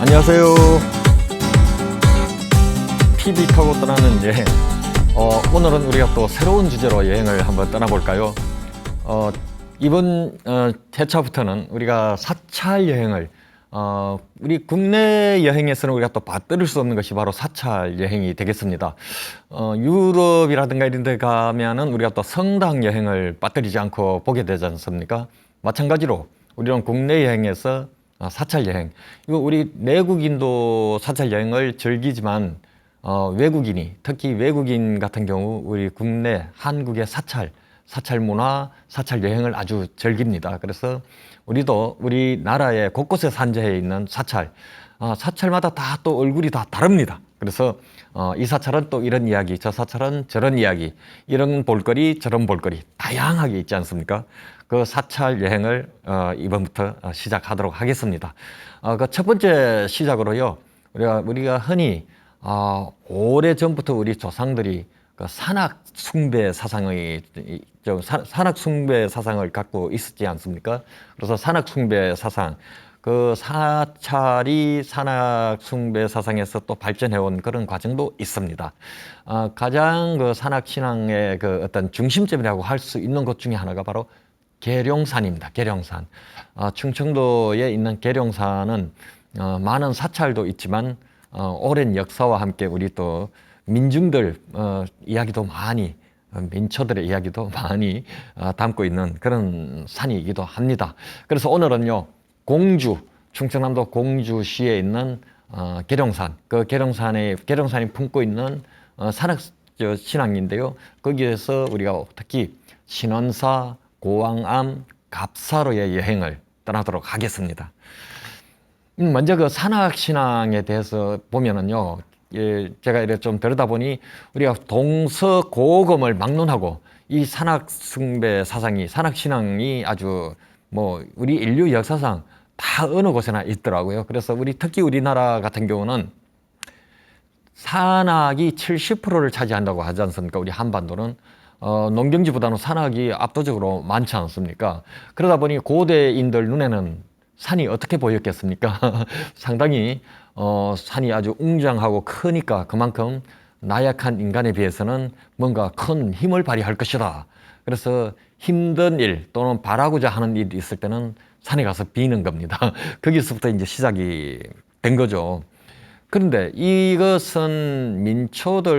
안녕하세요. TV 타고 떠나는 여행. 오늘은 우리가 또 새로운 주제로 여행을 한번 떠나볼까요? 이번 회차부터는 우리가 사찰 여행을 우리 국내 여행에서는 우리가 또 빠뜨릴 수 없는 것이 바로 사찰 여행이 되겠습니다. 유럽이라든가 이런 데 가면은 우리가 또 성당 여행을 빠뜨리지 않고 보게 되지 않습니까? 마찬가지로 우리는 국내 여행에서 사찰 여행, 이거 우리 내국인도 사찰 여행을 즐기지만 외국인이, 특히 외국인 같은 경우 우리 국내 한국의 사찰 문화, 사찰 여행을 아주 즐깁니다. 그래서 우리도 우리나라의 곳곳에 산재해 있는 사찰마다 다 또 얼굴이 다 다릅니다. 그래서 이 사찰은 또 이런 이야기, 저 사찰은 저런 이야기, 이런 볼거리, 저런 볼거리 다양하게 있지 않습니까? 그 사찰 여행을 이번부터 시작하도록 하겠습니다. 그 첫 번째 시작으로요, 우리가 흔히 오래 전부터 우리 조상들이 그 산악 숭배 사상을 갖고 있었지 않습니까? 그래서 산악 숭배 사상, 그 사찰이 산악 숭배 사상에서 또 발전해온 그런 과정도 있습니다. 가장 그 산악 신앙의 그 어떤 중심점이라고 할 수 있는 것 중에 하나가 바로 계룡산입니다. 계룡산. 충청도에 있는 계룡산은 많은 사찰도 있지만 오랜 역사와 함께 우리 또 민중들 이야기도 많이, 민초들의 이야기도 많이 담고 있는 그런 산이기도 합니다. 그래서 오늘은요, 충청남도 공주시에 있는 계룡산, 그 계룡산이 품고 있는 산악 신앙인데요. 거기에서 우리가 특히 신원사, 고왕암, 갑사로의 여행을 떠나도록 하겠습니다. 먼저 그 산악 신앙에 대해서 보면은요, 제가 이렇게 좀 들여다보니 우리가 동서고금을 막론하고 이 산악 숭배 사상이, 산악 신앙이 아주 우리 인류 역사상 다 어느 곳에나 있더라고요. 그래서 특히 우리나라 같은 경우는 산악이 70%를 차지한다고 하지 않습니까? 우리 한반도는 농경지보다는 산악이 압도적으로 많지 않습니까? 그러다 보니 고대인들 눈에는 산이 어떻게 보였겠습니까? 상당히 산이 아주 웅장하고 크니까 그만큼 나약한 인간에 비해서는 뭔가 큰 힘을 발휘할 것이다. 그래서 힘든 일 또는 바라고자 하는 일이 있을 때는 산에 가서 비는 겁니다. 거기서부터 이제 시작이 된 거죠. 그런데 이것은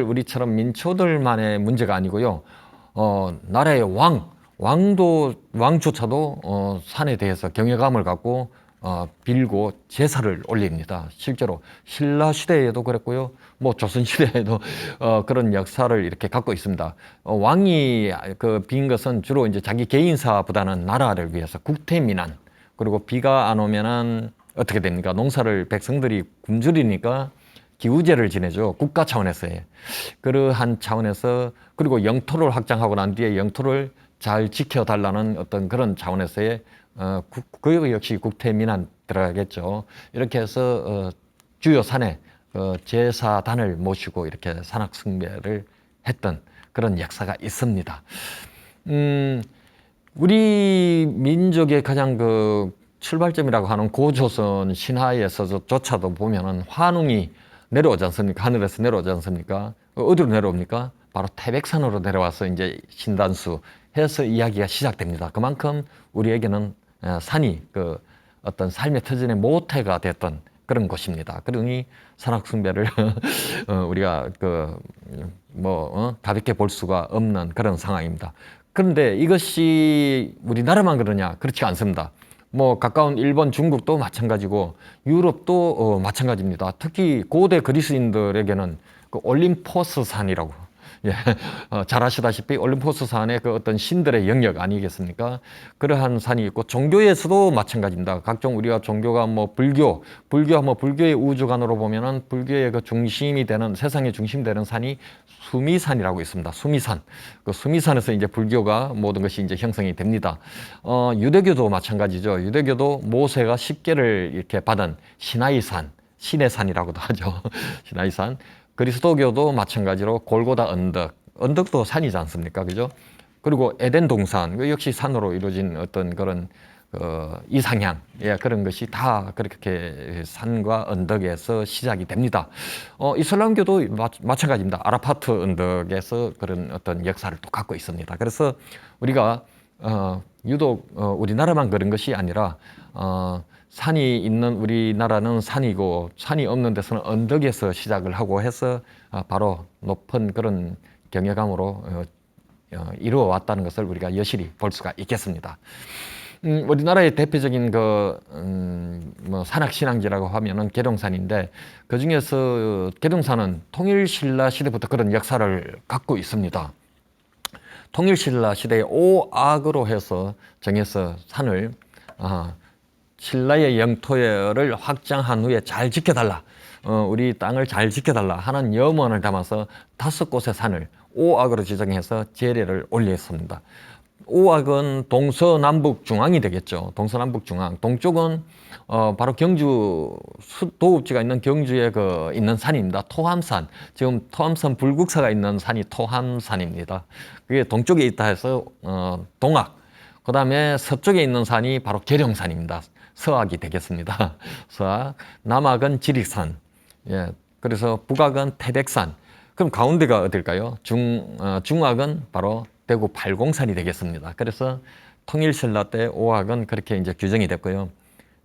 우리처럼 민초들만의 문제가 아니고요. 나라의 왕조차도 산에 대해서 경외감을 갖고 빌고 제사를 올립니다. 실제로 신라 시대에도 그랬고요, 조선 시대에도 그런 역사를 이렇게 갖고 있습니다. 왕이 빈 것은 주로 이제 자기 개인사보다는 나라를 위해서 국태민안, 그리고 비가 안 오면은 어떻게 됩니까? 농사를 백성들이 굶주리니까 기우제를 지내죠. 국가 차원에서의. 그러한 차원에서, 그리고 영토를 확장하고 난 뒤에 영토를 잘 지켜달라는 어떤 그런 차원에서의 그 역시 국태민안 들어가겠죠. 이렇게 해서 주요 산에 제사단을 모시고 이렇게 산악 숭배를 했던 그런 역사가 있습니다. 우리 민족의 가장 출발점이라고 하는 고조선 신화에서조차도 보면은 환웅이 내려오지 않습니까? 하늘에서 내려오지 않습니까? 어디로 내려옵니까? 바로 태백산으로 내려와서 이제 신단수 해서 이야기가 시작됩니다. 그만큼 우리에게는 산이 어떤 삶의 터전의 모태가 됐던 그런 곳입니다. 그러니 산악 숭배를 우리가 가볍게 볼 수가 없는 그런 상황입니다. 그런데 이것이 우리나라만 그러냐? 그렇지 않습니다. 가까운 일본, 중국도 마찬가지고 유럽도 마찬가지입니다. 특히 고대 그리스인들에게는 그 올림포스 산이라고, 잘 아시다시피 올림포스 산의 그 어떤 신들의 영역 아니겠습니까? 그러한 산이 있고, 종교에서도 마찬가지입니다. 각종 우리가 종교가 불교의 우주관으로 보면은 불교의 그 중심이 되는, 세상의 중심이 되는 산이 수미산이라고 있습니다. 수미산. 그 수미산에서 이제 불교가 모든 것이 이제 형성이 됩니다. 유대교도 마찬가지죠. 유대교도 모세가 10계를 이렇게 받은 시나이산, 신의 산이라고도 하죠. 시나이산. 그리스도교도 마찬가지로 골고다 언덕도 산이지 않습니까? 그죠? 그리고 에덴 동산, 역시 산으로 이루어진 어떤 그런 이상향, 예, 그런 것이 다 그렇게 산과 언덕에서 시작이 됩니다. 이슬람교도 마찬가지입니다. 아라파트 언덕에서 그런 어떤 역사를 또 갖고 있습니다. 그래서 우리가 유독 우리나라만 그런 것이 아니라 산이 있는 우리나라는 산이고 산이 없는 데서는 언덕에서 시작을 하고 해서 바로 높은 그런 경외감으로 이루어 왔다는 것을 우리가 여실히 볼 수가 있겠습니다. 우리나라의 대표적인 뭐 산악신앙지라고 하면은 계룡산인데, 그 중에서 계룡산은 통일신라 시대부터 그런 역사를 갖고 있습니다. 통일신라 시대에 오악으로 해서 정해서 산을 신라의 영토를 확장한 후에 잘 지켜달라, 우리 땅을 잘 지켜달라 하는 염원을 담아서 5곳의 산을 오악으로 지정해서 제례를 올렸습니다. 오악은 동서남북 중앙이 되겠죠. 동서남북 중앙. 동쪽은 바로 경주 도읍지가 있는 경주에 있는 산입니다. 토함산. 지금 토함산 불국사가 있는 산이 토함산입니다. 그게 동쪽에 있다 해서 동악. 그 다음에 서쪽에 있는 산이 바로 계룡산입니다. 서악이 되겠습니다. 서악. 남악은 지릭산. 예. 그래서 북악은 태백산. 그럼 가운데가 어딜까요? 중악은 바로 대구 팔공산이 되겠습니다. 그래서 통일신라 때 오악은 그렇게 이제 규정이 됐고요.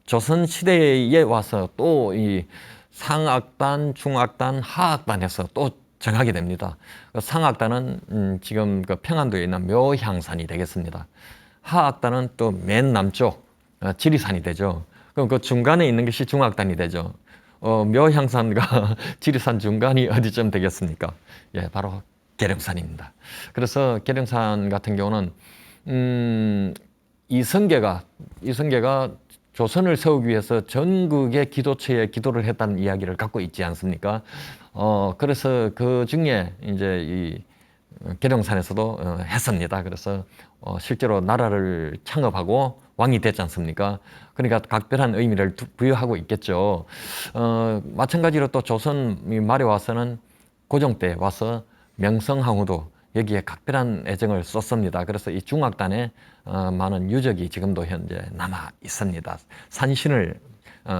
조선 시대에 와서 또 이 상악단, 중악단, 하악단에서 또 정하게 됩니다. 상악단은 지금 평안도에 있는 묘향산이 되겠습니다. 하악단은 또 맨 남쪽 지리산이 되죠. 그럼 그 중간에 있는 것이 중악단이 되죠. 묘향산과 지리산 중간이 어디쯤 되겠습니까? 예, 바로 계룡산입니다. 그래서 계룡산 같은 경우는 이성계가 조선을 세우기 위해서 전국의 기도처에 기도를 했다는 이야기를 갖고 있지 않습니까? 그래서 그 중에 이제 이 계룡산에서도 했습니다. 그래서 실제로 나라를 창업하고 왕이 됐지 않습니까? 그러니까 각별한 의미를 부여하고 있겠죠. 마찬가지로 또 조선 말에 와서는 고종 때 와서 명성황후도 여기에 각별한 애정을 썼습니다. 그래서 이 중악단에 많은 유적이 지금도 현재 남아 있습니다.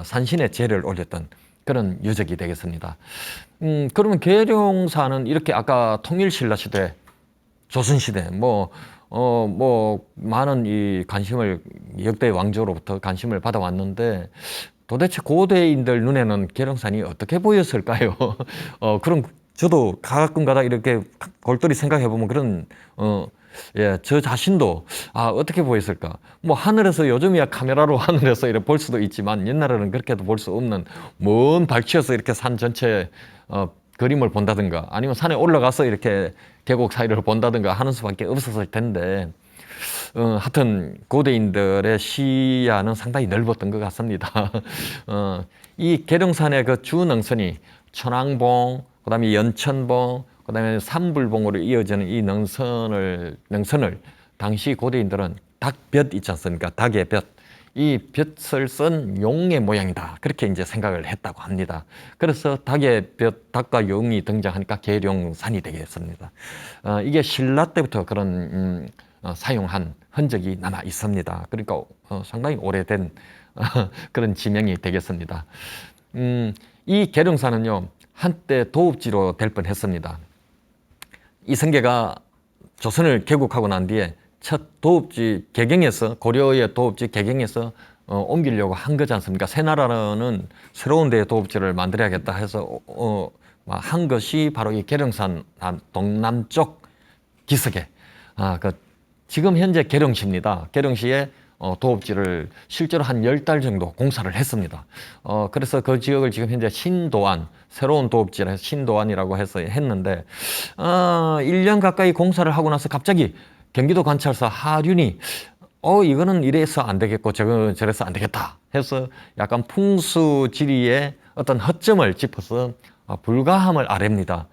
산신의 제를 올렸던 그런 유적이 되겠습니다. 그러면 계룡산은 이렇게 아까 통일신라 시대, 조선시대, 많은 이 관심을, 역대 왕조로부터 관심을 받아왔는데, 도대체 고대인들 눈에는 계룡산이 어떻게 보였을까요? 그럼 저도 가끔가다 이렇게 골똘히 생각해보면 그런, 저 자신도, 어떻게 보였을까? 하늘에서, 요즘이야 카메라로 하늘에서 이렇게 볼 수도 있지만, 옛날에는 그렇게도 볼 수 없는 먼 발치에서 이렇게 산 전체, 그림을 본다든가, 아니면 산에 올라가서 이렇게 계곡 사이를 본다든가 하는 수밖에 없었을 텐데, 하여튼 고대인들의 시야는 상당히 넓었던 것 같습니다. 이 계룡산의 그 주능선이 천왕봉, 그 다음에 연천봉, 그 다음에 삼불봉으로 이어지는 이 능선을 당시 고대인들은 닭볕 있지 않습니까? 닭의 볕. 이 볕을 쓴 용의 모양이다. 그렇게 이제 생각을 했다고 합니다. 그래서 닭의 볕, 닭과 용이 등장하니까 계룡산이 되겠습니다. 이게 신라 때부터 그런 사용한 흔적이 남아 있습니다. 그러니까 상당히 오래된 그런 지명이 되겠습니다. 이 계룡산은요, 한때 도읍지로 될 뻔했습니다. 이성계가 조선을 개국하고 난 뒤에 첫 도읍지 개경에서, 고려의 도읍지 개경에서 옮기려고 한 거지 않습니까? 새 나라는 새로운 데에 도읍지를 만들어야겠다 해서 한 것이 바로 이 계룡산 동남쪽 기슭에 지금 현재 계룡시입니다. 계룡시에 도읍지를 실제로 한 10달 정도 공사를 했습니다. 그래서 그 지역을 지금 현재 신도안, 새로운 도읍지를 해서 신도안이라고 해서 했는데, 1년 가까이 공사를 하고 나서 갑자기 경기도 관찰사 하륜이 이거는 이래서 안 되겠고 저래서 안 되겠다 해서 약간 풍수지리의 어떤 허점을 짚어서 불가함을 아랩니다.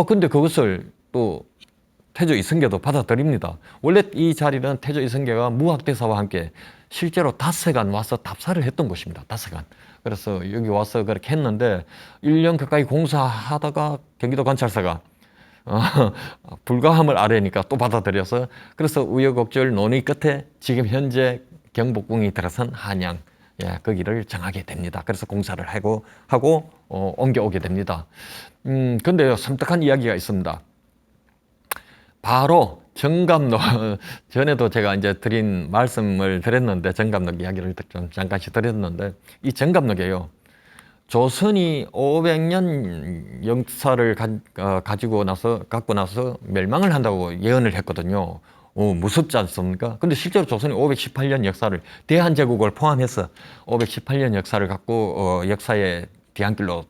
근데 그것을 또 태조 이성계도 받아들입니다. 원래 이 자리는 태조 이성계가 무학대사와 함께 실제로 닷새간 와서 답사를 했던 곳입니다. 닷새간. 그래서 여기 와서 그렇게 했는데 1년 가까이 공사하다가 경기도 관찰사가 불가함을 아뢰니까 또 받아들여서, 그래서 우여곡절 논의 끝에 지금 현재 경복궁이 들어선 한양, 예, 거기를 정하게 됩니다. 그래서 공사를 하고 옮겨오게 됩니다. 근데요, 섬뜩한 이야기가 있습니다. 바로 정감록, 전에도 제가 이제 말씀을 드렸는데, 정감록 이야기를 좀 잠깐씩 드렸는데, 이 정감록이에요. 조선이 500년 역사를 갖고 나서 멸망을 한다고 예언을 했거든요. 무섭지 않습니까? 근데 실제로 조선이 518년 역사를, 대한제국을 포함해서 518년 역사를 갖고, 역사의 뒤안길로,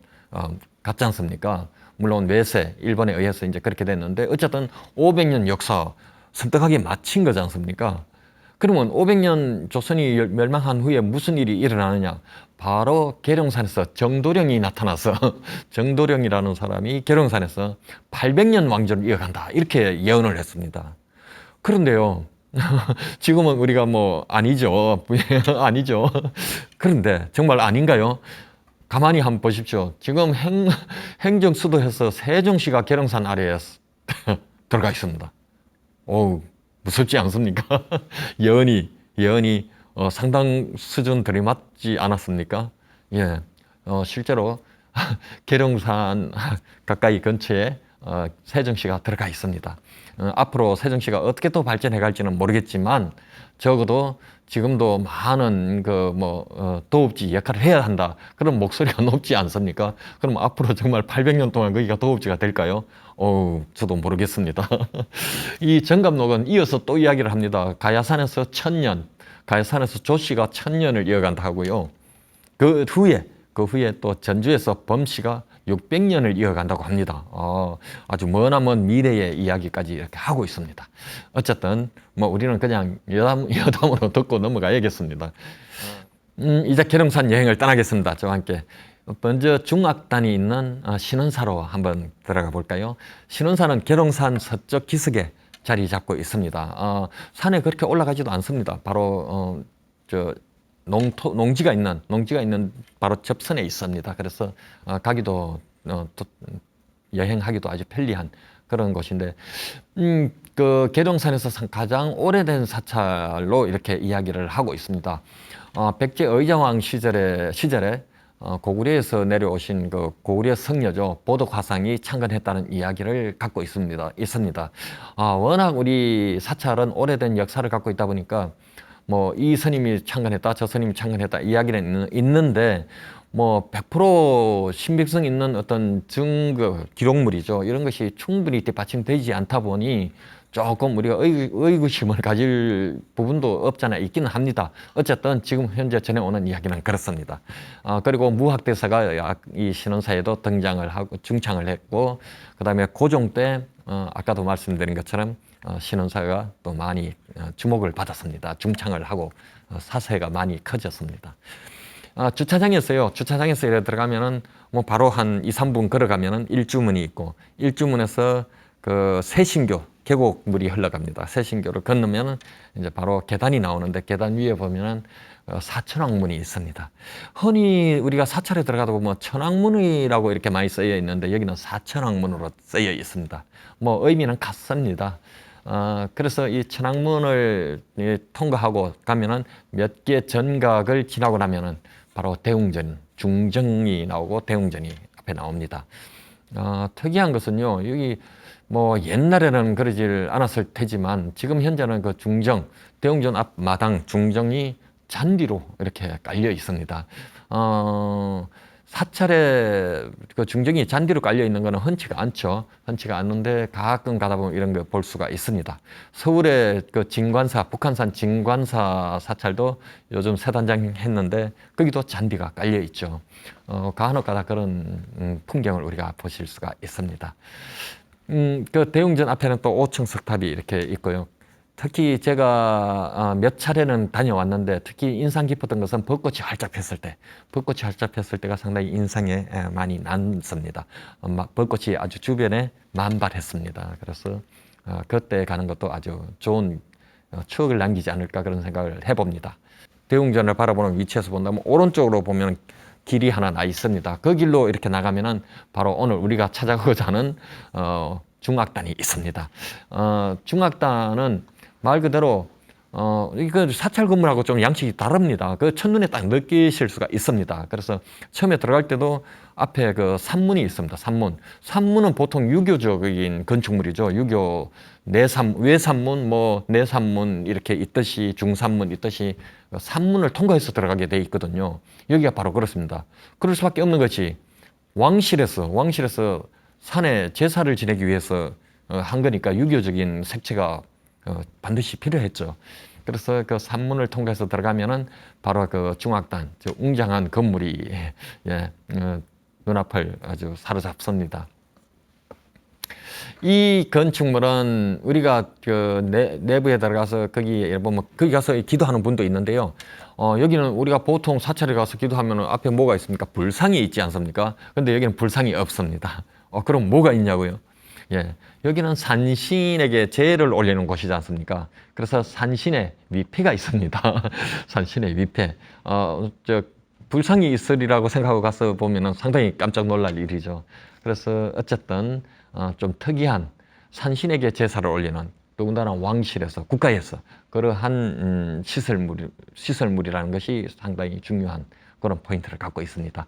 갔지 않습니까? 물론 외세, 일본에 의해서 이제 그렇게 됐는데, 어쨌든 500년 역사 섬뜩하게 마친 거지 않습니까? 그러면 500년 조선이 멸망한 후에 무슨 일이 일어나느냐? 바로 계룡산에서 정도령이 나타나서 정도령이라는 사람이 계룡산에서 800년 왕조를 이어간다. 이렇게 예언을 했습니다. 그런데요, 지금은 우리가 뭐 아니죠. 아니죠. 그런데 정말 아닌가요? 가만히 한번 보십시오. 지금 행정수도에서 세종시가 계룡산 아래에 들어가 있습니다. 어우, 무섭지 않습니까? 예언이 상당 수준 들이맞지 않았습니까? 예, 실제로 계룡산 가까이 근처에 세종시가 들어가 있습니다. 앞으로 세종시가 어떻게 또 발전해 갈지는 모르겠지만 적어도 지금도 많은 도읍지 역할을 해야 한다. 그런 목소리가 높지 않습니까? 그럼 앞으로 정말 800년 동안 거기가 도읍지가 될까요? 저도 모르겠습니다. 이 정감록은 이어서 또 이야기를 합니다. 가야산에서 1000년, 가야산에서 조씨가 1000년을 이어간다 하고요. 그 후에 또 전주에서 범씨가 600년을 이어간다고 합니다. 아주 머나먼 미래의 이야기까지 이렇게 하고 있습니다. 어쨌든 뭐 우리는 그냥 여담으로 듣고 넘어가야겠습니다. 이제 계룡산 여행을 떠나겠습니다. 저와 함께. 먼저 중악단이 있는 신원사로 한번 들어가 볼까요? 신원사는 계룡산 서쪽 기슭에 자리 잡고 있습니다. 산에 그렇게 올라가지도 않습니다. 바로 농지가 있는 바로 접선에 있습니다. 그래서 가기도 여행하기도 아주 편리한 그런 곳인데, 그 계룡산에서 가장 오래된 사찰로 이렇게 이야기를 하고 있습니다. 백제 의자왕 시절에 고구려에서 내려오신 그 고구려 성녀죠, 보덕화상이 창건했다는 이야기를 갖고 있습니다. 워낙 우리 사찰은 오래된 역사를 갖고 있다 보니까 뭐 이 스님이 창건했다, 저 스님이 창건했다 이야기는 있는데, 뭐 100% 신빙성 있는 어떤 증거, 기록물이죠. 이런 것이 충분히 뒷받침되지 않다 보니 조금 우리가 의구심을 가질 부분도 없잖아 있기는 합니다. 어쨌든 지금 현재 전해오는 이야기는 그렇습니다. 그리고 무학대사가 이 신원사에도 중창을 했고, 그 다음에 고종 때 아까도 말씀드린 것처럼 신원사가 또 많이 주목을 받았습니다. 중창을 하고 사세가 많이 커졌습니다. 주차장이었어요. 주차장에서 이래 들어가면은 뭐 바로 한 2, 3분 걸어가면은 일주문이 있고, 일주문에서 그 세신교 계곡물이 흘러갑니다. 세신교를 건너면은 이제 바로 계단이 나오는데, 계단 위에 보면은 사천왕문이 있습니다. 흔히 우리가 사찰에 들어가다 보면 천왕문이라고 이렇게 많이 쓰여 있는데, 여기는 사천왕문으로 쓰여 있습니다. 뭐 의미는 같습니다. 그래서 이 천왕문을 통과하고 가면은 몇 개 전각을 지나고 나면은 바로 대웅전, 중정이 나오고 대웅전이 앞에 나옵니다. 특이한 것은요, 여기 뭐 옛날에는 그러질 않았을 테지만 지금 현재는 그 대웅전 앞 마당 중정이 잔디로 이렇게 깔려 있습니다. 사찰에 그 중정이 잔디로 깔려 있는 것은 흔치가 않죠. 흔치가 않는데 가끔 가다 보면 이런 거 볼 수가 있습니다. 서울의 그 북한산 진관사 사찰도 요즘 새단장 했는데 거기도 잔디가 깔려 있죠. 간혹 가다 그런 풍경을 우리가 보실 수가 있습니다. 그 대웅전 앞에는 또 5층 석탑이 이렇게 있고요. 특히 제가 몇 차례는 다녀왔는데 특히 인상 깊었던 것은 벚꽃이 활짝 폈을 때가 상당히 인상에 많이 남습니다. 벚꽃이 아주 주변에 만발했습니다. 그래서 그때 가는 것도 아주 좋은 추억을 남기지 않을까 그런 생각을 해봅니다. 대웅전을 바라보는 위치에서 본다면 오른쪽으로 보면 길이 하나 나 있습니다. 그 길로 이렇게 나가면은 바로 오늘 우리가 찾아가고자 하는 중악단이 있습니다. 중악단은 말 그대로 이거 사찰 건물하고 좀 양식이 다릅니다. 그 첫눈에 딱 느끼실 수가 있습니다. 그래서 처음에 들어갈 때도 앞에 그 산문이 있습니다. 산문. 산문은 보통 유교적인 건축물이죠. 유교 외산문, 내산문 이렇게 있듯이 중산문 있듯이 산문을 통과해서 들어가게 돼 있거든요. 여기가 바로 그렇습니다. 그럴 수밖에 없는 것이 왕실에서 산에 제사를 지내기 위해서 한 거니까 유교적인 색채가 반드시 필요했죠. 그래서 그 산문을 통해서 들어가면은 바로 그 중악단, 웅장한 건물이 눈앞을 아주 사로잡습니다. 이 건축물은 우리가 그 내부에 들어가서 거기 가서 기도하는 분도 있는데요. 여기는 우리가 보통 사찰에 가서 기도하면 앞에 뭐가 있습니까? 불상이 있지 않습니까? 근데 여기는 불상이 없습니다. 그럼 뭐가 있냐고요? 예, 여기는 산신에게 제를 올리는 곳이지 않습니까? 그래서 산신의 위패가 있습니다. 산신의 위패. 불상이 있으리라고 생각하고 가서 보면은 상당히 깜짝 놀랄 일이죠. 그래서 어쨌든 좀 특이한 산신에게 제사를 올리는 더군다나 왕실에서 국가에서 그러한 시설물이라는 것이 상당히 중요한 그런 포인트를 갖고 있습니다.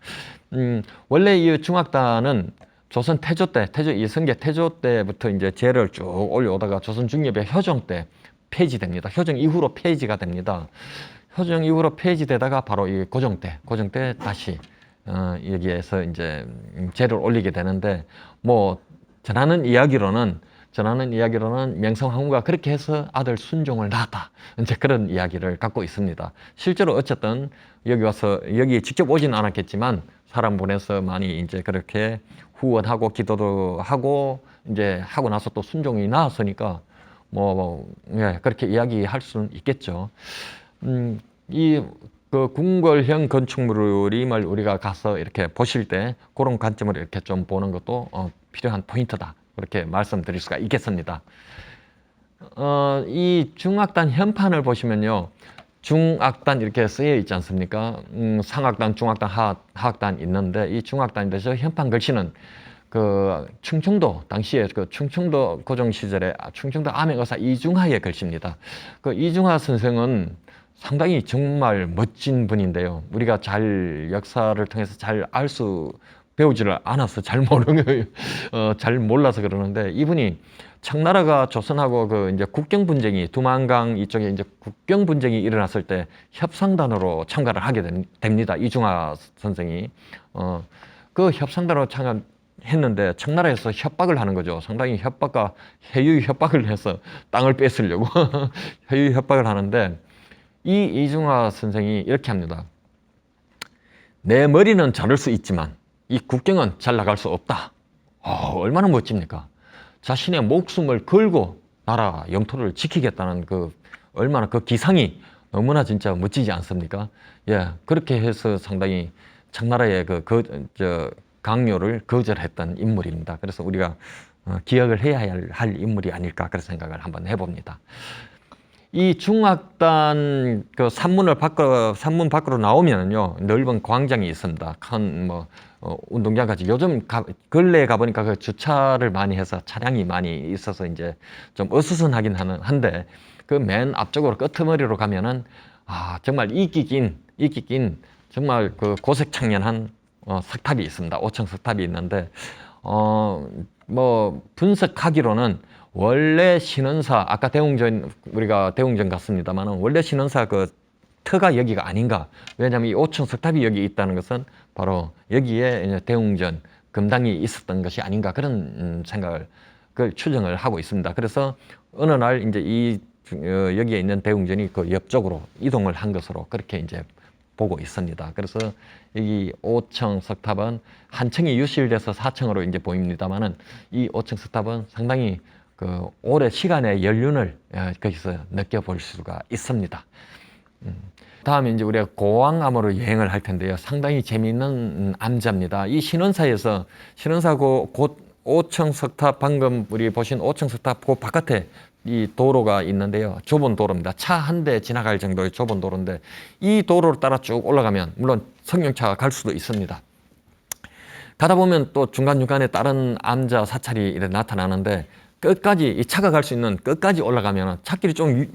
원래 이 중악단은 조선 태조 때, 이성계 태조 때부터 이제 제를 쭉 올려오다가 조선 중엽의 효정 때 폐지됩니다. 효정 이후로 폐지가 됩니다. 효정 이후로 폐지되다가 바로 이 고종 때 다시 여기에서 이제 제를 올리게 되는데 전하는 이야기로는 명성황후가 그렇게 해서 아들 순종을 낳았다. 이제 그런 이야기를 갖고 있습니다. 실제로 어쨌든 여기 직접 오지는 않았겠지만 사람 보내서 많이 이제 그렇게 후원하고 기도도 하고 이제 하고 나서 또 순종이 나왔으니까 그렇게 이야기할 수는 있겠죠. 그 궁궐형 건축물임을 우리가 가서 이렇게 보실 때 그런 관점을 이렇게 좀 보는 것도 필요한 포인트다. 그렇게 말씀드릴 수가 있겠습니다. 이 중악단 현판을 보시면요. 중악단 이렇게 쓰여 있지 않습니까? 상악단, 중악단, 하악단 있는데 이 중악단에서 현판 글씨는 그 충청도 당시에 그 충청도 고종 시절에 충청도 암행어사 이중하의 글씨입니다. 그 이중하 선생은 상당히 정말 멋진 분인데요. 우리가 역사를 통해서 배우지를 않아서 잘 몰라서 그러는데 이분이 청나라가 조선하고 그 이제 국경 분쟁이 두만강 이쪽에 이제 국경 분쟁이 일어났을 때 협상단으로 참가를 하게 됩니다. 이중하 선생이 그 협상단으로 참가했는데 청나라에서 협박을 하는 거죠. 상당히 해유 협박을 해서 땅을 뺏으려고 해유 협박을 하는데 이 이중하 선생이 이렇게 합니다. 내 머리는 자를 수 있지만 이 국경은 잘 나갈 수 없다. 얼마나 멋집니까? 자신의 목숨을 걸고 나라 영토를 지키겠다는 얼마나 그 기상이 너무나 진짜 멋지지 않습니까? 예, 그렇게 해서 상당히 청나라의 강요를 거절했던 인물입니다. 그래서 우리가 기억을 해야 할 인물이 아닐까 그런 생각을 한번 해봅니다. 이 중악단 산문 밖으로 나오면요 넓은 광장이 있습니다. 큰 운동장까지 요즘 근래에 가보니까 그 주차를 많이 해서 차량이 많이 있어서 이제 좀 어수선하긴 한데 그 맨 앞쪽으로 끄트머리로 가면은 정말 이끼 낀 정말 그 고색창연한 석탑이 있습니다. 5층 석탑이 있는데 분석하기로는 원래 신원사 아까 우리가 대웅전 갔습니다만은 원래 신원사 그 터가 여기가 아닌가. 왜냐하면 이 5층 석탑이 여기 있다는 것은 바로 여기에 이제 대웅전 금당이 있었던 것이 아닌가 그런 생각을 추정을 하고 있습니다. 그래서 어느 날 이제 여기에 있는 대웅전이 그 옆쪽으로 이동을 한 것으로 그렇게 이제 보고 있습니다. 그래서 여기 5층 석탑은 한 층이 유실돼서 4층으로 이제 보입니다만은 이 5층 석탑은 상당히 그 오래 시간의 연륜을 거기서 느껴볼 수가 있습니다. 다음에 이제 우리가 고왕암으로 여행을 할 텐데요. 상당히 재미있는 암자입니다. 이 신원사에서 곧 5층 석탑 방금 우리 보신 5층 석탑 그 바깥에 이 도로가 있는데요. 좁은 도로입니다. 차 한 대 지나갈 정도의 좁은 도로인데 이 도로를 따라 쭉 올라가면 물론 승용차가 갈 수도 있습니다. 가다 보면 또 중간중간에 다른 암자 사찰이 이렇게 나타나는데 끝까지 이 차가 갈 수 있는 끝까지 올라가면 차길이 좀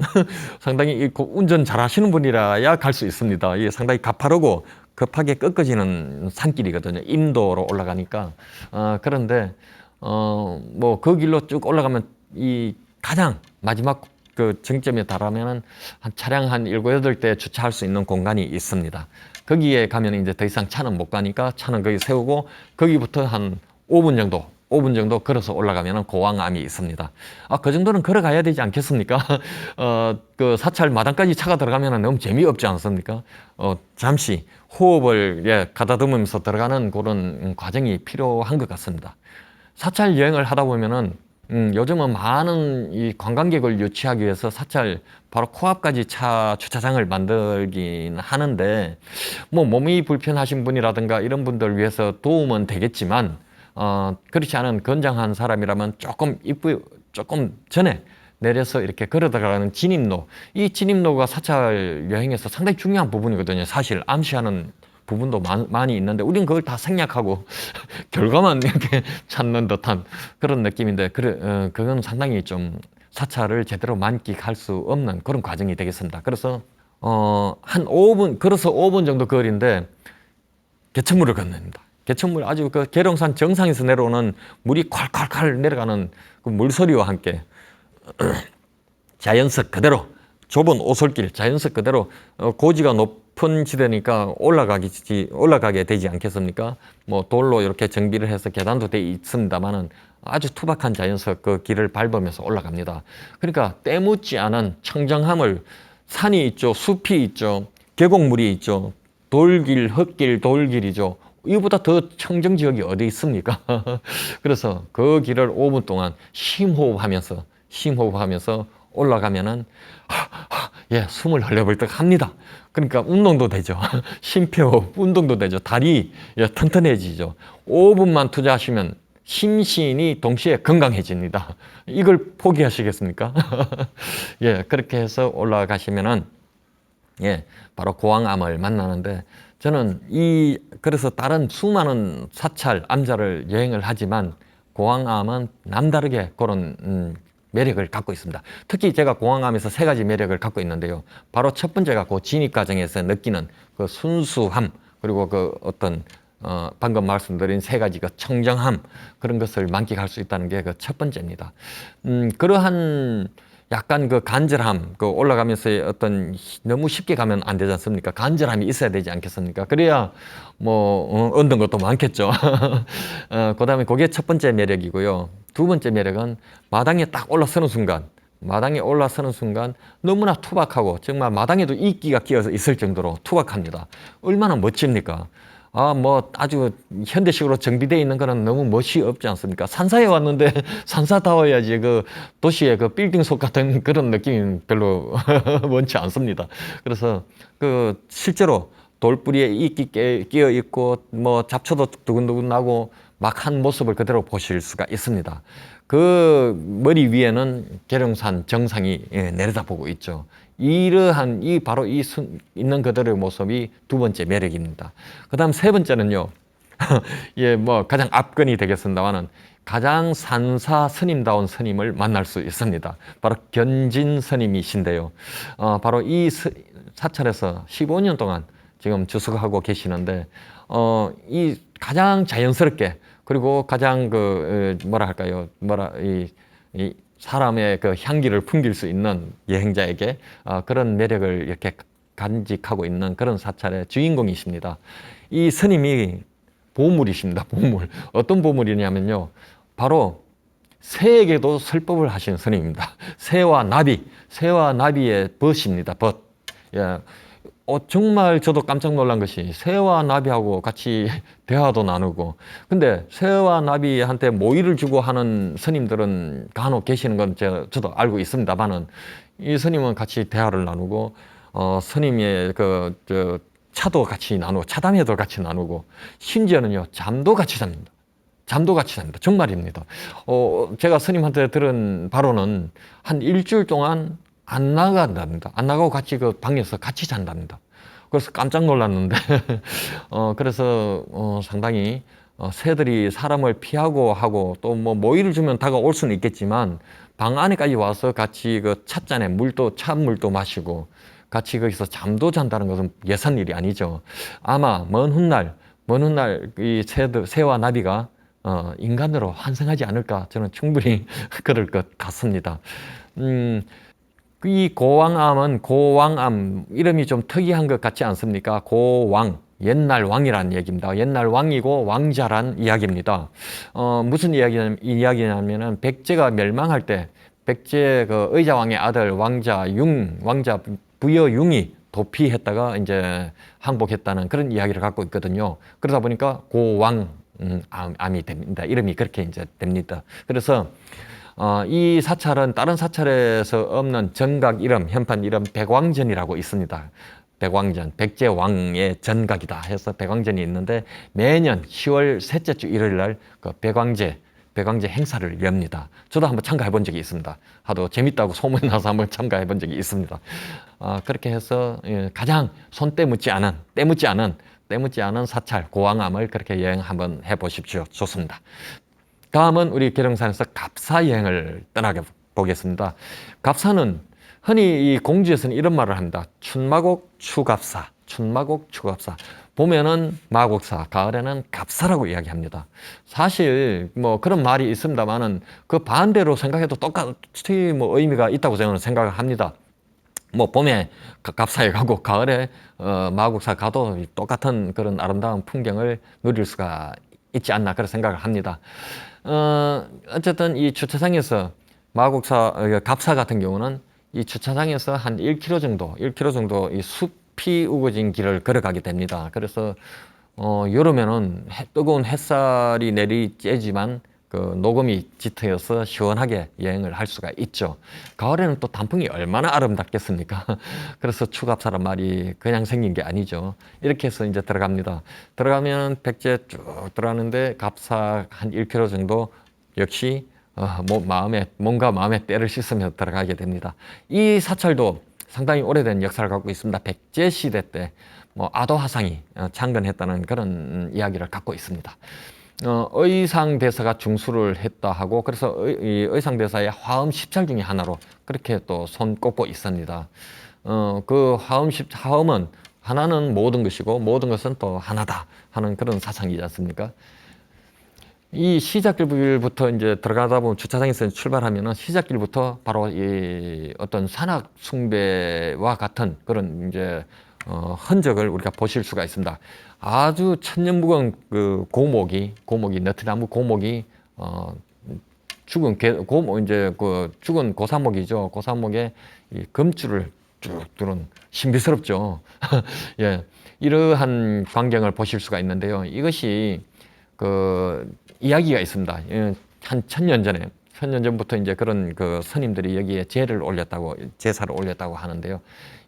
상당히 운전 잘 하시는 분이라야 갈 수 있습니다. 이게 상당히 가파르고 급하게 꺾어지는 산길이거든요. 임도로 올라가니까. 그런데 뭐 그 길로 쭉 올라가면 이 가장 마지막 그 정점에 달하면은 한 차량 한 7, 8대 주차할 수 있는 공간이 있습니다. 거기에 가면 이제 더 이상 차는 못 가니까 차는 거기 세우고 거기부터 한 5분 정도 걸어서 올라가면 고왕암이 있습니다. 그 정도는 걸어가야 되지 않겠습니까? 그 사찰 마당까지 차가 들어가면 너무 재미없지 않습니까? 잠시 호흡을 가다듬으면서 들어가는 그런 과정이 필요한 것 같습니다. 사찰 여행을 하다 보면은 요즘은 많은 이 관광객을 유치하기 위해서 사찰 바로 코앞까지 차 주차장을 만들긴 하는데 뭐 몸이 불편하신 분이라든가 이런 분들 위해서 도움은 되겠지만 그렇지 않은 건장한 사람이라면 조금 전에 내려서 이렇게 걸어 들어가는 진입로, 이 진입로가 사찰 여행에서 상당히 중요한 부분이거든요. 사실 암시하는 부분도 많이 있는데 우리는 그걸 다 생략하고 결과만 이렇게 찾는 듯한 그런 느낌인데 그건 상당히 좀 사찰을 제대로 만끽할 수 없는 그런 과정이 되겠습니다. 그래서 한 5분 걸어서 5분 정도 거리인데 개천물을 건넙니다. 개천물 아주 그 계룡산 정상에서 내려오는 물이 콸콸콸 내려가는 그 물소리와 함께 자연석 그대로 좁은 오솔길 자연석 그대로 고지가 높은 지대니까 올라가게 되지 않겠습니까? 뭐 돌로 이렇게 정비를 해서 계단도 돼 있습니다만은 아주 투박한 자연석 그 길을 밟으면서 올라갑니다. 그러니까 때묻지 않은 청정함을 산이 있죠, 숲이 있죠, 계곡물이 있죠, 돌길, 흙길, 돌길이죠. 이보다 더 청정 지역이 어디 있습니까? 그래서 그 길을 5분 동안 심호흡하면서 올라가면은 숨을 흘려벌떡 합니다. 그러니까 운동도 되죠. 심폐호흡 운동도 되죠. 다리 튼튼해지죠. 5분만 투자하시면 심신이 동시에 건강해집니다. 이걸 포기하시겠습니까? 그렇게 해서 올라가시면은 바로 고왕암을 만나는데 저는 그래서 다른 수많은 사찰, 암자를 여행을 하지만 고왕암은 남다르게 그런 매력을 갖고 있습니다. 특히 제가 고왕암에서 3가지 매력을 갖고 있는데요. 바로 첫 번째가 그 진입 과정에서 느끼는 그 순수함, 그리고 그 어떤 방금 말씀드린 3가지 그 청정함, 그런 것을 만끽할 수 있다는 게 그 첫 번째입니다. 그러한 약간 그 간절함, 그 올라가면서 어떤 너무 쉽게 가면 안 되지 않습니까? 간절함이 있어야 되지 않겠습니까? 그래야 뭐 얻는 것도 많겠죠. 그 다음에 그게 첫 번째 매력이고요. 두 번째 매력은 마당에 딱 올라서는 순간 너무나 투박하고 정말 마당에도 이끼가 끼어서 있을 정도로 투박합니다. 얼마나 멋집니까? 뭐 아주 현대식으로 정비되어 있는 거는 너무 멋이 없지 않습니까? 산사에 왔는데 산사다워야지 그 도시의 그 빌딩 속 같은 그런 느낌이 별로 원치 않습니다. 그래서 그 실제로 돌뿌리에 이끼 끼어 있고 뭐 잡초도 두근두근 나고 막 한 모습을 그대로 보실 수가 있습니다. 그 머리 위에는 계룡산 정상이 내려다보고 있죠. 이러한 바로 있는 그들의 모습이 두 번째 매력입니다. 그 다음 세 번째는요. 뭐 가장 앞건이 되겠습니다만은 가장 산사 스님다운 스님을 만날 수 있습니다. 바로 견진 스님이신데요. 바로 이 사찰에서 15년 동안 지금 주석하고 계시는데 이 가장 자연스럽게 그리고 가장 이 사람의 그 향기를 풍길 수 있는 여행자에게 그런 매력을 이렇게 간직하고 있는 그런 사찰의 주인공이십니다. 이 스님이 보물이십니다. 보물. 어떤 보물이냐면요. 바로 새에게도 설법을 하신 스님입니다. 새와 나비의 벗입니다. 벗. 정말 저도 깜짝 놀란 것이 새와 나비하고 같이 대화도 나누고, 근데 새와 나비한테 모이를 주고 하는 스님들은 간혹 계시는 건 저도 알고 있습니다만은 이 스님은 같이 대화를 나누고 스님의 차도 같이 나누고 차담회도 같이 나누고 심지어는요 잠도 같이 잡니다. 정말입니다. 제가 스님한테 들은 바로는 한 일주일 동안 안 나간답니다. 안 나가고 같이 그 방에서 같이 잔답니다. 그래서 깜짝 놀랐는데, 그래서 상당히 새들이 사람을 피하고 하고 또 뭐 모이를 주면 다가올 수는 있겠지만 방 안에까지 와서 같이 그 찻잔에 물도 찬물도 마시고 같이 거기서 잠도 잔다는 것은 예산 일이 아니죠. 아마 먼 훗날 이 새와 나비가 인간으로 환생하지 않을까 저는 충분히 그럴 것 같습니다. 이 고왕암은 고왕암 이름이 좀 특이한 것 같지 않습니까? 고왕 옛날 왕이라는 얘기입니다. 옛날 왕이고 왕자란 이야기입니다. 무슨 이야기냐면은 백제가 멸망할 때 백제 그 의자왕의 아들 왕자 부여융이 도피했다가 이제 항복했다는 그런 이야기를 갖고 있거든요. 그러다 보니까 고왕 암이 됩니다. 이름이 그렇게 이제 됩니다. 그래서 이 사찰은 다른 사찰에서 없는 정각 이름, 현판 이름 백왕전이라고 있습니다. 백왕전, 백제왕의 전각이다 해서 백왕전이 있는데 매년 10월 셋째 주 일요일 날 그 백왕제 행사를 엽니다. 저도 한번 참가해 본 적이 있습니다. 하도 재밌다고 소문이 나서 한번 참가해 본 적이 있습니다. 그렇게 해서 가장 때묻지 않은 사찰 고왕암을 그렇게 여행 한번 해보십시오. 좋습니다. 다음은 우리 계룡산에서 갑사 여행을 떠나게 보겠습니다. 갑사는 흔히 이 공주에서는 이런 말을 합니다. 춘마곡 추갑사, 춘마곡 추갑사. 봄에는 마곡사, 가을에는 갑사라고 이야기합니다. 사실 뭐 그런 말이 있습니다만은 그 반대로 생각해도 똑같이 뭐 의미가 있다고 저는 생각을 합니다. 뭐 봄에 갑사에 가고 가을에 마곡사 가도 똑같은 그런 아름다운 풍경을 누릴 수가 있지 않나 그런 생각을 합니다. 어쨌든 이 주차장에서 갑사 같은 경우는 이 주차장에서 한 1km 정도 이 숲이 우거진 길을 걸어가게 됩니다. 그래서 여름에는 뜨거운 햇살이 내리쬐지만 그 녹음이 짙어서 시원하게 여행을 할 수가 있죠. 가을에는 또 단풍이 얼마나 아름답겠습니까? 그래서 추갑사란 말이 그냥 생긴 게 아니죠. 이렇게 해서 이제 들어갑니다. 들어가면 백제 쭉 들어가는데 갑사 한 1km 정도 역시 몸과 마음의 때를 씻으며 들어가게 됩니다. 이 사찰도 상당히 오래된 역사를 갖고 있습니다. 백제 시대 때 뭐 아도화상이 창건했다는 그런 이야기를 갖고 있습니다. 의상대사가 중수를 했다 하고 그래서 의상대사의 화엄 10찰 중에 하나로 그렇게 또 손꼽고 있습니다. 그 화엄은 하나는 모든 것이고 모든 것은 또 하나다 하는 그런 사상이지 않습니까? 이 시작길부터 이제 들어가다 보면 주차장에서 출발하면은 시작길부터 바로 이 어떤 산악 숭배와 같은 그런 이제 흔적을 우리가 보실 수가 있습니다. 아주 천년무거운 그 고목이 너트나무 고목이 죽은 죽은 고사목이죠. 고사목에 이 금줄을 쭉 두른 신비스럽죠. 예, 이러한 광경을 보실 수가 있는데요. 이것이 그 이야기가 있습니다. 한 1000년 전부터 이제 그런 그 스님들이 여기에 제사를 올렸다고 하는데요.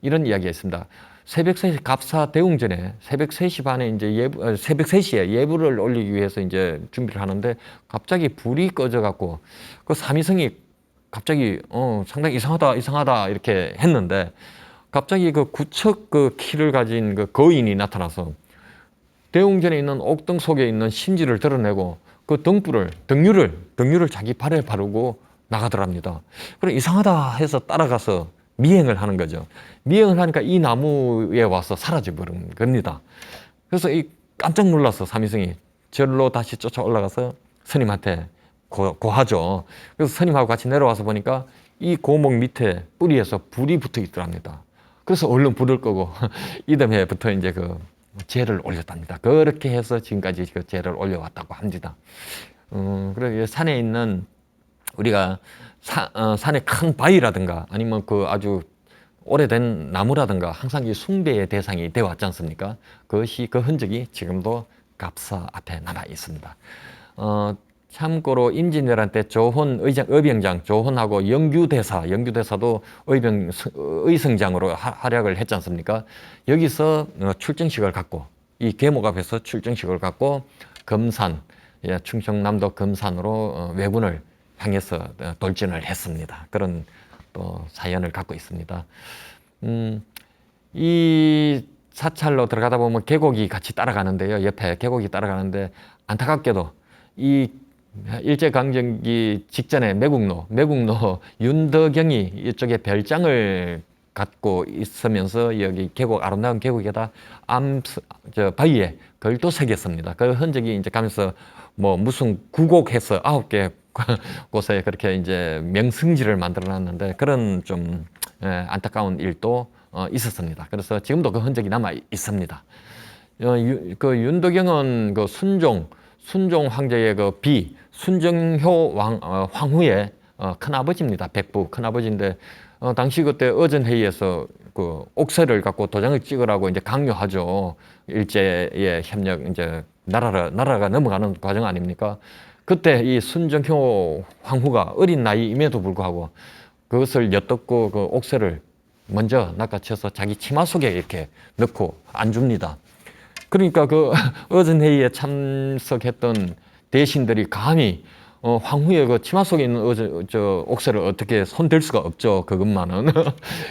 이런 이야기가 있습니다. 새벽 3시 갑사 대웅전에 새벽 3시 반에 이제 새벽 3시에 예불을 올리기 위해서 이제 준비를 하는데 갑자기 불이 꺼져 갖고 그 사미성이 갑자기 상당히 이상하다 이렇게 했는데 갑자기 그 구척 그 키를 가진 그 거인이 나타나서 대웅전에 있는 옥등 속에 있는 심지를 드러내고 그 등유를 자기 발에 바르고 나가더랍니다. 그래 이상하다 해서 따라가서 미행을 하는 거죠. 미행을 하니까 이 나무에 와서 사라져버린 겁니다. 그래서 이 깜짝 놀라서 사미성이 절로 다시 쫓아 올라가서 스님한테 고하죠. 그래서 스님하고 같이 내려와서 보니까 이 고목 밑에 뿌리에서 불이 붙어 있더랍니다. 그래서 얼른 불을 끄고 이듬해부터 이제 그 제를 올렸답니다. 그렇게 해서 지금까지 그 제를 올려왔다고 합니다. 그리고 산에 있는 우리가 산에 큰 바위라든가 아니면 그 아주 오래된 나무라든가 항상 이 숭배의 대상이 되어 왔지 않습니까? 그 흔적이 지금도 갑사 앞에 남아 있습니다. 참고로 임진왜란 때 의병장 조훈하고 영규대사도 의성장으로 활약을 했지 않습니까? 여기서 출정식을 갖고 이 계목 앞에서 출정식을 갖고 금산, 충청남도 금산으로 왜군을 향해서 돌진을 했습니다. 그런 또 사연을 갖고 있습니다. 이 사찰로 들어가다 보면 계곡이 같이 따라가는데요. 옆에 계곡이 따라가는데 안타깝게도 이 일제강점기 직전에 매국노 윤덕영이 이쪽에 별장을 갖고 있으면서 여기 계곡, 아름다운 계곡에다 바위에 글도 새겼습니다. 그 흔적이 이제 가면서 뭐 무슨 구곡해서 9개 곳에 그렇게 이제 명승지를 만들어 놨는데 그런 좀 안타까운 일도 있었습니다. 그래서 지금도 그 흔적이 남아 있습니다. 그 윤덕영은 그 순종 황제의 그 순정효 황후의 큰아버지입니다. 백부 큰아버지인데 당시 그때 어전회의에서 그 옥새를 갖고 도장을 찍으라고 이제 강요하죠. 일제의 협력 이제 나라가 넘어가는 과정 아닙니까? 그때 이 순정효 황후가 어린 나이임에도 불구하고 그것을 엿듣고 그 옥새를 먼저 낚아채서 자기 치마 속에 이렇게 넣고 안 줍니다. 그러니까 그 어전회의에 참석했던 대신들이 감히 황후의 그 치마 속에 있는 옥새를 어떻게 손댈 수가 없죠. 그것만은.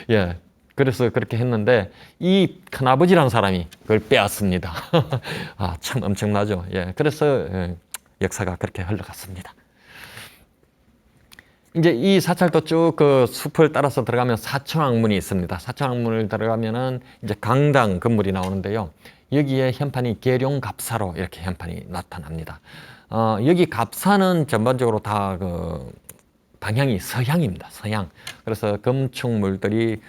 예. 그래서 그렇게 했는데 이 큰아버지라는 사람이 그걸 빼앗습니다. 아, 참 엄청나죠. 예. 그래서 역사가 그렇게 흘러갔습니다. 이제 이 사찰도 쭉 그 숲을 따라서 들어가면 사천왕문이 있습니다. 사천왕문을 들어가면은 이제 강당 건물이 나오는데요. 여기에 현판이 계룡갑사로 이렇게 현판이 나타납니다. 여기 갑사는 전반적으로 다 그 방향이 서향입니다. 서향. 그래서 건축물들이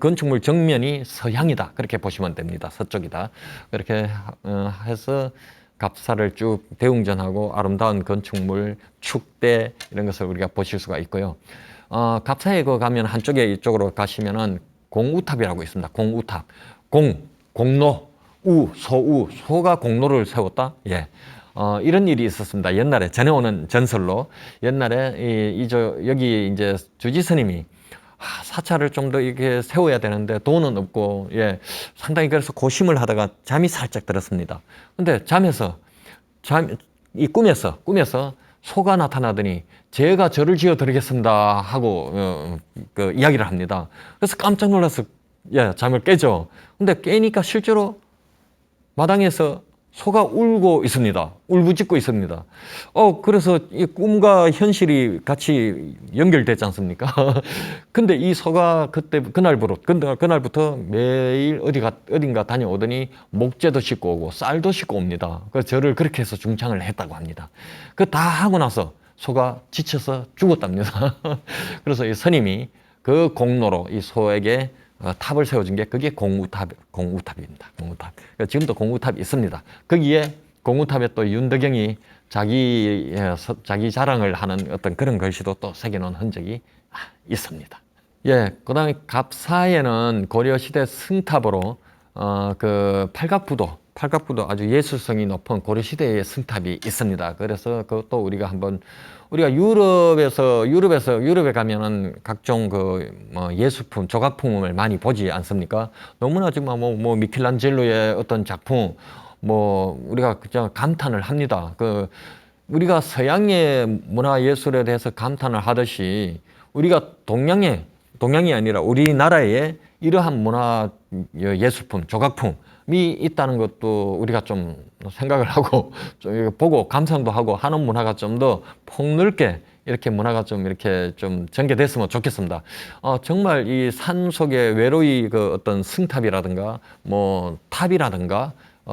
건축물 정면이 서향이다. 그렇게 보시면 됩니다. 서쪽이다. 그렇게 해서 갑사를 쭉 대웅전하고 아름다운 건축물, 축대 이런 것을 우리가 보실 수가 있고요. 갑사에 가면 한쪽에 이쪽으로 가시면은 공우탑이라고 있습니다. 공우탑. 공로, 소가 공로를 세웠다. 예. 이런 일이 있었습니다. 옛날에 전해오는 전설로 옛날에 여기 이제 주지스님이 사찰을 좀 더 이렇게 세워야 되는데 돈은 없고 예 상당히 그래서 고심을 하다가 잠이 살짝 들었습니다. 근데 꿈에서 소가 나타나더니 제가 절을 지어 드리겠습니다 하고 그 이야기를 합니다. 그래서 깜짝 놀라서 예 잠을 깨죠. 근데 깨니까 실제로 마당에서 소가 울고 있습니다. 울부짖고 있습니다. 그래서 이 꿈과 현실이 같이 연결되지 않습니까? 근데 이 소가 그날부터 매일 어딘가 다녀오더니 목재도 싣고 오고 쌀도 싣고 옵니다. 그래서 저를 그렇게 해서 중창을 했다고 합니다. 그 다 하고 나서 소가 지쳐서 죽었답니다. 그래서 이 스님이 그 공로로 이 소에게 탑을 세워준 게 그게 공우탑입니다. 공우탑. 지금도 공우탑이 있습니다. 거기에 공우탑에 또 윤덕영이 자기 자랑을 하는 어떤 그런 글씨도 또 새겨놓은 흔적이 있습니다. 예, 그다음에 갑사에는 고려시대 승탑으로 그 팔각부도 아주 예술성이 높은 고려시대의 승탑이 있습니다. 그래서 그것도 우리가 유럽에 가면은 각종 예술품, 조각품을 많이 보지 않습니까? 너무나 정말 뭐 미켈란젤로의 어떤 작품, 우리가 그냥 감탄을 합니다. 우리가 서양의 문화 예술에 대해서 감탄을 하듯이 우리가 동양이 아니라 우리나라에 이러한 문화 예술품, 조각품이 있다는 것도 우리가 좀 생각을 하고 좀 보고 감상도 하고 하는 문화가 좀 더 폭넓게 이렇게 문화가 좀 이렇게 좀 전개됐으면 좋겠습니다. 정말 이 산 속에 외로이 그 어떤 승탑이라든가 탑이라든가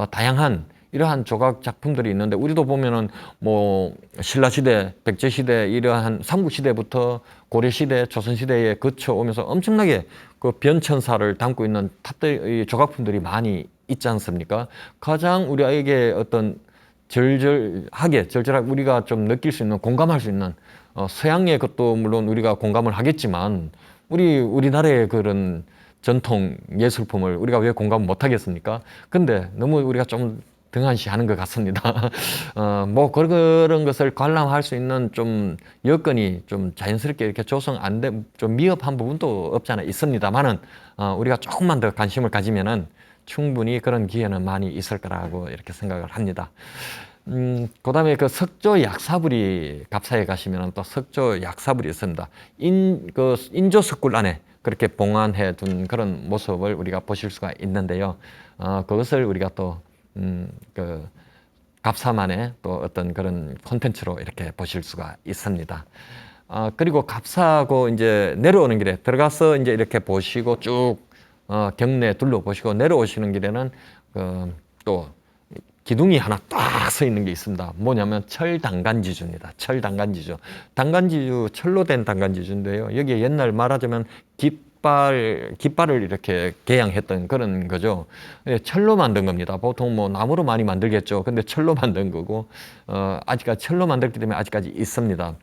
다양한 이러한 조각 작품들이 있는데 우리도 보면은 신라시대, 백제시대 이러한 삼국시대부터 고려시대, 조선시대에 거쳐오면서 엄청나게 그 변천사를 담고 있는 탑들, 조각품들이 많이 있지 않습니까? 가장 우리에게 어떤 절절하게 우리가 좀 느낄 수 있는, 공감할 수 있는 서양의 것도 물론 우리가 공감을 하겠지만 우리나라의 그런 전통 예술품을 우리가 왜 공감 못 하겠습니까? 근데 너무 우리가 좀 등한시하는 것 같습니다. 그런 것을 관람할 수 있는 좀 여건이 좀 자연스럽게 이렇게 조성 안 돼, 좀 미흡한 부분도 없지 않아 있습니다만은, 우리가 조금만 더 관심을 가지면은 충분히 그런 기회는 많이 있을 거라고 이렇게 생각을 합니다. 그 다음에 그 석조 약사불이, 갑사에 가시면은 또 석조 약사불이 있습니다. 인조석굴 안에 그렇게 봉안해 둔 그런 모습을 우리가 보실 수가 있는데요. 그것을 우리가 또 그 갑사만의 또 어떤 그런 콘텐츠로 이렇게 보실 수가 있습니다. 그리고 갑사하고 이제 내려오는 길에 들어가서 이제 이렇게 보시고 쭉 경내 둘러보시고 내려오시는 길에는 또 기둥이 하나 딱 서 있는 게 있습니다. 뭐냐면 철단간지주입니다. 철단간지주. 단간지주, 철로 된 단간지주인데요. 여기에 옛날 말하자면 깃발을 이렇게 개양했던 그런 거죠. 철로 만든 겁니다. 보통 뭐 나무로 많이 만들겠죠. 근데 철로 만든 거고, 아직까지 철로 만들기 때문에 아직까지 있습니다.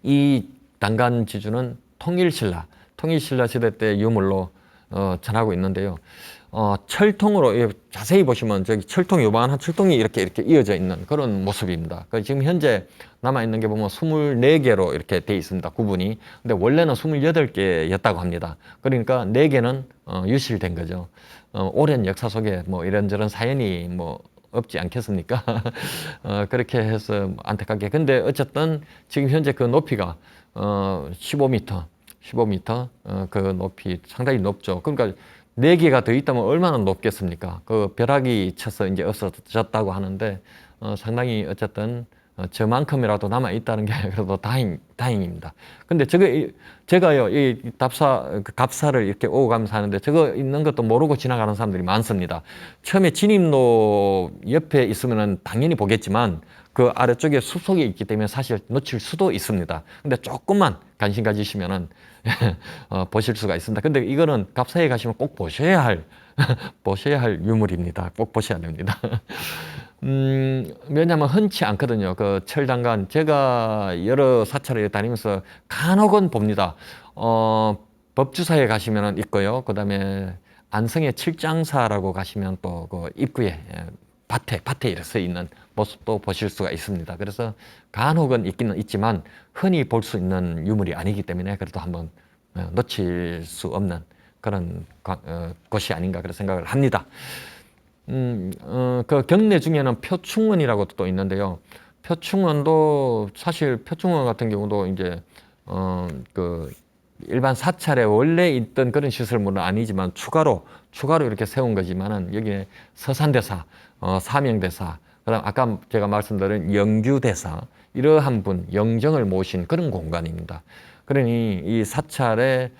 이 단간지주는 통일신라 시대 때 유물로 전하고 있는데요. 철통으로 자세히 보시면 저기 철통 요만한 철통이 이렇게 이어져 있는 그런 모습입니다. 지금 현재 남아 있는 게 보면 24개로 이렇게 돼 있습니다. 구분이. 근데 원래는 28개였다고 합니다. 그러니까 4개는 유실된 거죠. 오랜 역사 속에 뭐 이런저런 사연이 뭐 없지 않겠습니까? 그렇게 해서 안타깝게. 근데 어쨌든 지금 현재 그 높이가 15m 그 높이 상당히 높죠. 그러니까 4개가 더 있다면 얼마나 높겠습니까? 그 벼락이 쳐서 이제 없어졌다고 하는데 상당히 어쨌든 저만큼이라도 남아 있다는 게 그래도 다행입니다. 근데 제가요 이 갑사를 이렇게 오고 가면서 하는데 저거 있는 것도 모르고 지나가는 사람들이 많습니다. 처음에 진입로 옆에 있으면은 당연히 보겠지만 그 아래쪽에 숲속에 있기 때문에 사실 놓칠 수도 있습니다. 근데 조금만 관심 가지시면은 보실 수가 있습니다. 근데 이거는 갑사에 가시면 꼭 보셔야 할 유물입니다. 꼭 보셔야 됩니다. 왜냐하면 흔치 않거든요. 그 철단간 제가 여러 사찰에 다니면서 간혹은 봅니다. 법주사에 가시면 있고요. 그 다음에 안성의 칠장사라고 가시면 또 그 입구에 밭에 이렇게 서 있는 모습도 보실 수가 있습니다. 그래서 간혹은 있기는 있지만 흔히 볼 수 있는 유물이 아니기 때문에 그래도 한번 놓칠 수 없는 그런 곳이 아닌가 그런 생각을 합니다. 그 경내 중에는 표충원이라고 또 있는데요. 표충원도 사실 표충원 같은 경우도 이제 그 일반 사찰에 원래 있던 그런 시설물은 아니지만 추가로 이렇게 세운 거지만은 여기에 서산대사, 사명대사, 그다음 아까 제가 말씀드린 영규대사 이러한 분 영정을 모신 그런 공간입니다. 그러니 이 사찰의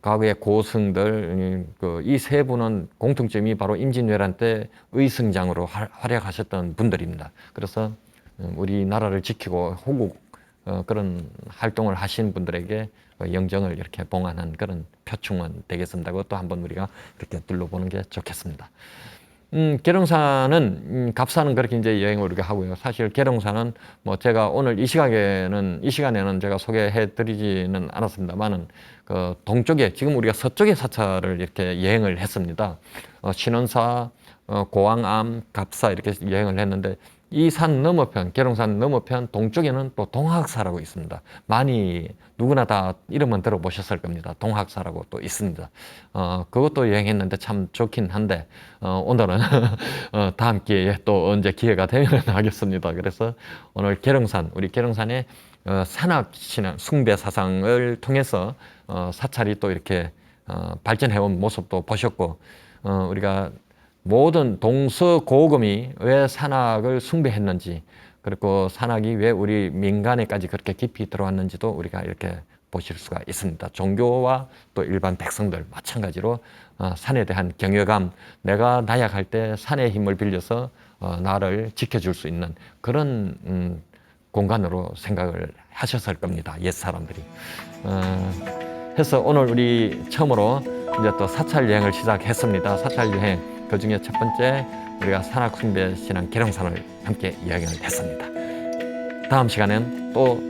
과거의 고승들 이 세 분은 공통점이 바로 임진왜란 때 의승장으로 활약하셨던 분들입니다. 그래서 우리나라를 지키고 호국 그런 활동을 하신 분들에게 영정을 이렇게 봉안한 그런 표충원 되겠습니다. 그것도 한번 우리가 이렇게 둘러보는 게 좋겠습니다. 계룡산은 갑사는 그렇게 이제 여행을 우리가 하고요. 사실 계룡산은 뭐 제가 오늘 이 시간에는 제가 소개해 드리지는 않았습니다만은 그 동쪽에 지금 우리가 서쪽의 사찰을 이렇게 여행을 했습니다. 신원사, 고왕암, 갑사 이렇게 여행을 했는데 이 산 너머편, 계룡산 너머편 동쪽에는 또 동학사라고 있습니다. 많이 누구나 다 이름은 들어보셨을 겁니다. 동학사라고 또 있습니다. 그것도 여행했는데 참 좋긴 한데 오늘은 다음 기회에 또 언제 기회가 되면 하겠습니다. 그래서 오늘 우리 계룡산의 산악신앙 숭배 사상을 통해서 사찰이 또 이렇게 발전해온 모습도 보셨고 우리가 모든 동서고금이 왜 산악을 숭배했는지 그리고 산악이 왜 우리 민간에까지 그렇게 깊이 들어왔는지도 우리가 이렇게 보실 수가 있습니다. 종교와 또 일반 백성들 마찬가지로 산에 대한 경외감, 내가 나약할 때 산의 힘을 빌려서 나를 지켜줄 수 있는 그런 공간으로 생각을 하셨을 겁니다. 옛 사람들이. 해서 오늘 우리 처음으로 이제 또 사찰 여행을 시작했습니다. 사찰 여행 그 중에 첫 번째 우리가 산악숭배 신앙 계룡산을 함께 여행을 했습니다. 다음 시간엔 또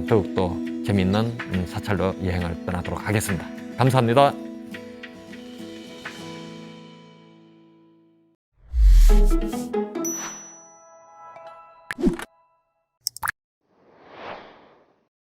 더욱더 재미있는 사찰로 여행을 떠나도록 하겠습니다. 감사합니다.